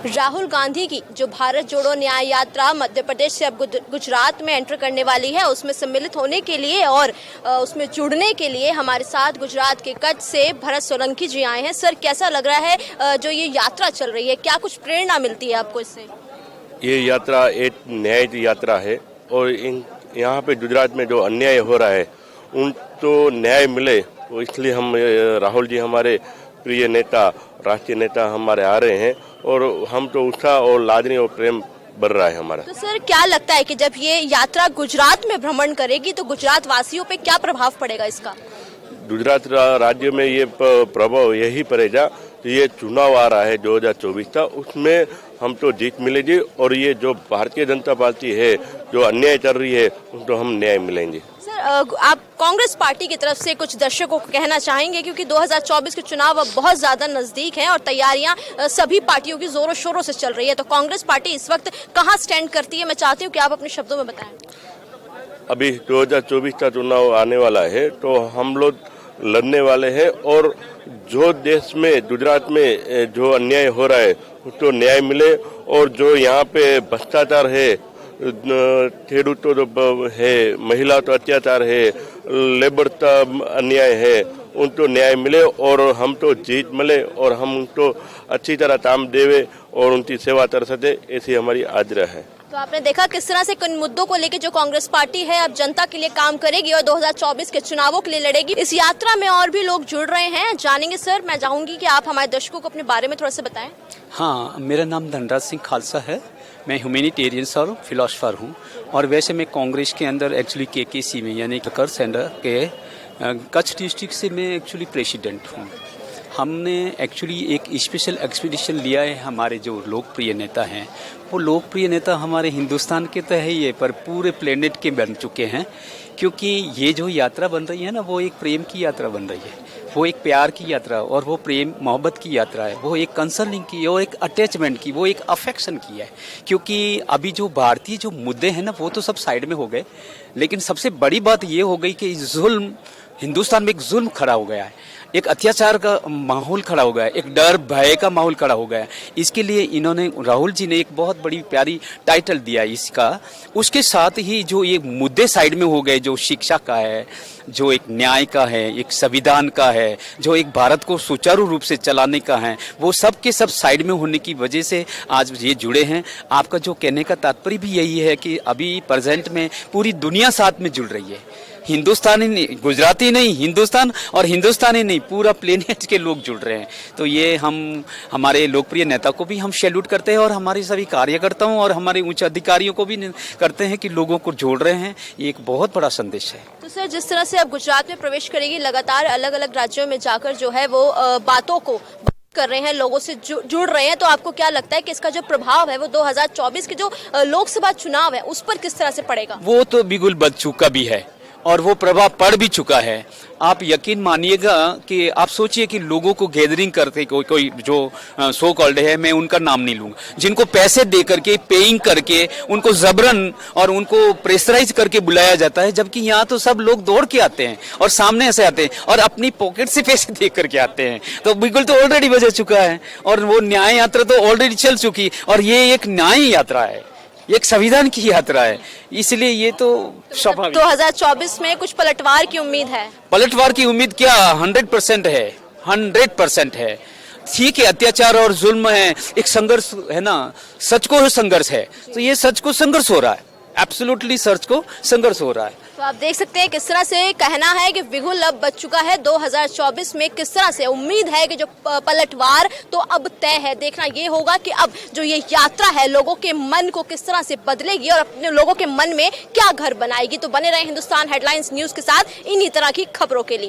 राहुल गांधी की जो भारत जोड़ो न्याय यात्रा मध्य प्रदेश से अब गुजरात में एंटर करने वाली है, उसमें सम्मिलित होने के लिए और उसमें जुड़ने के लिए हमारे साथ गुजरात के कच्छ से भरत सोलंकी जी आए हैं। सर, कैसा लग रहा है जो ये यात्रा चल रही है, क्या कुछ प्रेरणा मिलती है आपको इससे? ये यात्रा एक न्याय की यात्रा है और यहाँ पे गुजरात में जो अन्याय हो रहा है उनको न्याय मिले, तो इसलिए हम राहुल जी हमारे प्रिय नेता, राष्ट्रीय नेता हमारे आ रहे हैं और हम तो उत्साह और लादनी और प्रेम बढ़ रहा है हमारा। तो सर, क्या लगता है कि जब ये यात्रा गुजरात में भ्रमण करेगी तो गुजरात वासियों पे क्या प्रभाव पड़ेगा इसका? गुजरात राज्य में ये प्रभाव यही पड़ेगा कि ये चुनाव आ रहा है 2024 का, उसमें हम तो जीत मिलेगी और ये जो भारतीय जनता पार्टी है जो अन्याय कर रही है उनको हम न्याय मिलेंगे। सर, आप कांग्रेस पार्टी की तरफ से कुछ दर्शकों को कहना चाहेंगे, क्योंकि 2024 के चुनाव अब बहुत ज्यादा नजदीक हैं और तैयारियां सभी पार्टियों की जोरों शोरों से चल रही है, तो कांग्रेस पार्टी इस वक्त कहां स्टैंड करती है? मैं चाहती हूं कि आप अपने शब्दों में बताएं। अभी 2024 का चुनाव आने वाला है तो हम लोग लड़ने वाले हैं और जो देश में गुजरात में जो अन्याय हो रहा है उसको न्याय मिले और जो यहाँ पे भ्रष्टाचार है, खेडूत तो है, महिला तो अत्याचार है, लेबर का अन्याय है, उनको न्याय मिले और हम तो जीत मिले और हम उनको अच्छी तरह काम देवे और उनकी सेवा कर सके, ऐसी हमारी आग्रह है। तो आपने देखा किस तरह से किन मुद्दों को लेकर जो कांग्रेस पार्टी है अब जनता के लिए काम करेगी और 2024 के चुनावों के लिए लड़ेगी। इस यात्रा में और भी लोग जुड़ रहे हैं, जानेंगे। सर, मैं चाहूंगी कि आप हमारे दर्शकों को अपने बारे में थोड़ा सा बताएं। हाँ, मेरा नाम धनराज सिंह खालसा है। मैं ह्यूमैनिटेरियन और फिलोसफर हूँ और वैसे मैं कांग्रेस के अंदर एक्चुअली केकेसी में यानी कर सेंटर के कच्छ डिस्ट्रिक्ट से मैं एक्चुअली प्रेसिडेंट हूँ। हमने एक्चुअली एक स्पेशल एक्सपीडिशन लिया है। हमारे जो लोकप्रिय नेता हैं वो लोकप्रिय नेता हमारे हिंदुस्तान के तो है ही है, पर पूरे प्लेनेट के बन चुके हैं, क्योंकि ये जो यात्रा बन रही है ना, वो एक प्रेम की यात्रा बन रही है, वो एक प्यार की यात्रा और वो प्रेम मोहब्बत की यात्रा है, वो एक कंसर्निंग की और एक अटैचमेंट की, वो एक अफेक्शन की है। क्योंकि अभी जो भारतीय जो मुद्दे हैं ना वो तो सब साइड में हो गए, लेकिन सबसे बड़ी बात ये हो गई कि जुल्म हिंदुस्तान में एक जुल्म खड़ा हो गया है, एक अत्याचार का माहौल खड़ा हो गया है, एक डर भय का माहौल खड़ा हो गया है। इसके लिए इन्होंने, राहुल जी ने एक बहुत बड़ी प्यारी टाइटल दिया इसका। उसके साथ ही जो ये मुद्दे साइड में हो गए, जो शिक्षा का है, जो एक न्याय का है, एक संविधान का है, जो एक भारत को सुचारू रूप से चलाने का है, वो सब के सब साइड में होने की वजह से आज ये जुड़े हैं। आपका जो कहने का तात्पर्य भी यही है कि अभी प्रेजेंट में पूरी दुनिया साथ में जुड़ रही है। हिंदुस्तानी नहीं, गुजराती नहीं, हिंदुस्तान और हिंदुस्तानी नहीं, पूरा प्लेनेट के लोग जुड़ रहे हैं। तो ये हम हमारे लोकप्रिय नेता को भी हम सैल्यूट करते हैं और हमारे सभी कार्यकर्ताओं और हमारे उच्च अधिकारियों को भी करते हैं कि लोगों को जोड़ रहे हैं। ये एक बहुत बड़ा संदेश है। तो सर, जिस तरह से अब गुजरात में प्रवेश करेगी, लगातार अलग अलग राज्यों में जाकर जो है वो बातों को कर रहे हैं, लोगों से जुड़ रहे हैं, तो आपको क्या लगता है कि इसका जो प्रभाव है वो 2024 के जो लोकसभा चुनाव है उस पर किस तरह से पड़ेगा? वो तो बिल्कुल बच चुका भी है और वो प्रभाव पड़ भी चुका है। आप यकीन मानिएगा कि आप सोचिए कि लोगों को गैदरिंग करके कोई जो सो कॉल्ड है, मैं उनका नाम नहीं लूंगा, जिनको पैसे दे करके, पेइंग करके, उनको जबरन और उनको प्रेशराइज करके बुलाया जाता है, जबकि यहाँ तो सब लोग दौड़ के आते हैं और सामने से आते हैं और अपनी पॉकेट से पैसे दे करके आते हैं। तो बिल्कुल तो ऑलरेडी बजा चुका है और वो न्याय यात्रा तो ऑलरेडी चल चुकी और ये एक न्याय यात्रा है, एक संविधान की यात्रा है, इसलिए ये तो स्वाभाविक। 2024 में कुछ पलटवार की उम्मीद है? पलटवार की उम्मीद क्या, 100% है, 100% है। ठीक है, अत्याचार और जुल्म है, एक संघर्ष है ना, सच को संघर्ष है, तो ये सच को संघर्ष हो रहा है, एब्सोल्युटली सच को संघर्ष हो रहा है। तो आप देख सकते हैं किस तरह से कहना है कि बिगुल अब बच चुका है 2024 में, किस तरह से उम्मीद है कि जो पलटवार तो अब तय है। देखना ये होगा कि अब जो ये यात्रा है लोगों के मन को किस तरह से बदलेगी और अपने लोगों के मन में क्या घर बनाएगी। तो बने रहे हिंदुस्तान हेडलाइंस न्यूज के साथ इन्हीं तरह की खबरों के लिए।